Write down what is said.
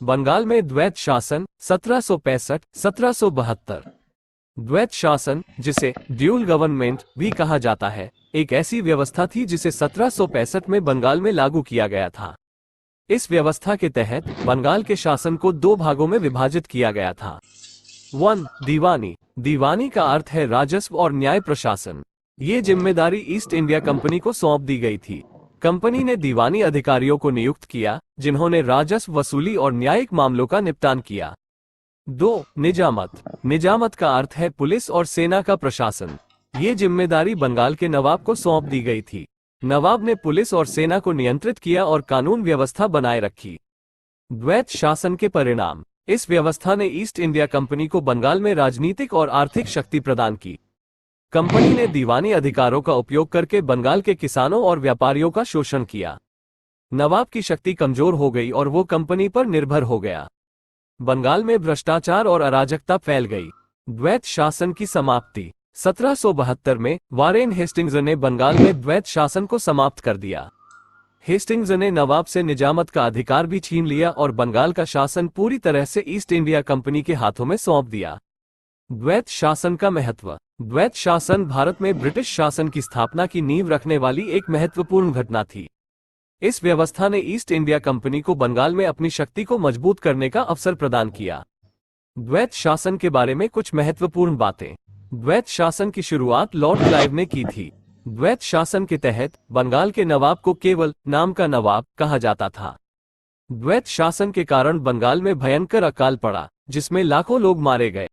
बंगाल में द्वैत शासन 1765-1772। द्वैत शासन, जिसे ड्यूल गवर्नमेंट भी कहा जाता है, एक ऐसी व्यवस्था थी जिसे 1765 में बंगाल में लागू किया गया था। इस व्यवस्था के तहत बंगाल के शासन को दो भागों में विभाजित किया गया था। 1. दीवानी। दीवानी का अर्थ है राजस्व और न्याय प्रशासन। ये जिम्मेदारी ईस्ट इंडिया कंपनी को सौंप दी गई थी। कंपनी ने दीवानी अधिकारियों को नियुक्त किया, जिन्होंने राजस्व वसूली और न्यायिक मामलों का निपटान किया। 2. निजामत। निजामत का अर्थ है पुलिस और सेना का प्रशासन। ये जिम्मेदारी बंगाल के नवाब को सौंप दी गई थी। नवाब ने पुलिस और सेना को नियंत्रित किया और कानून व्यवस्था बनाए रखी। द्वैत शासन के परिणाम। इस व्यवस्था ने ईस्ट इंडिया कंपनी को बंगाल में राजनीतिक और आर्थिक शक्ति प्रदान की। कंपनी ने दीवानी अधिकारों का उपयोग करके बंगाल के किसानों और व्यापारियों का शोषण किया। नवाब की शक्ति कमजोर हो गई और वो कंपनी पर निर्भर हो गया। बंगाल में भ्रष्टाचार और अराजकता फैल गई। द्वैत शासन की समाप्ति। 1772 में वारेन हेस्टिंग्स ने बंगाल में द्वैत शासन को समाप्त कर दिया। हेस्टिंग्स ने नवाब से निजामत का अधिकार भी छीन लिया और बंगाल का शासन पूरी तरह से ईस्ट इंडिया कंपनी के हाथों में सौंप दिया। द्वैत शासन का महत्व। द्वैत शासन भारत में ब्रिटिश शासन की स्थापना की नींव रखने वाली एक महत्वपूर्ण घटना थी। इस व्यवस्था ने ईस्ट इंडिया कंपनी को बंगाल में अपनी शक्ति को मजबूत करने का अवसर प्रदान किया। द्वैत शासन के बारे में कुछ महत्वपूर्ण बातें। द्वैत शासन की शुरुआत लॉर्ड क्लाइव ने की थी। द्वैत शासन के तहत बंगाल के नवाब को केवल नाम का नवाब कहा जाता था। द्वैत शासन के कारण बंगाल में भयंकर अकाल पड़ा, जिसमें लाखों लोग मारे गए।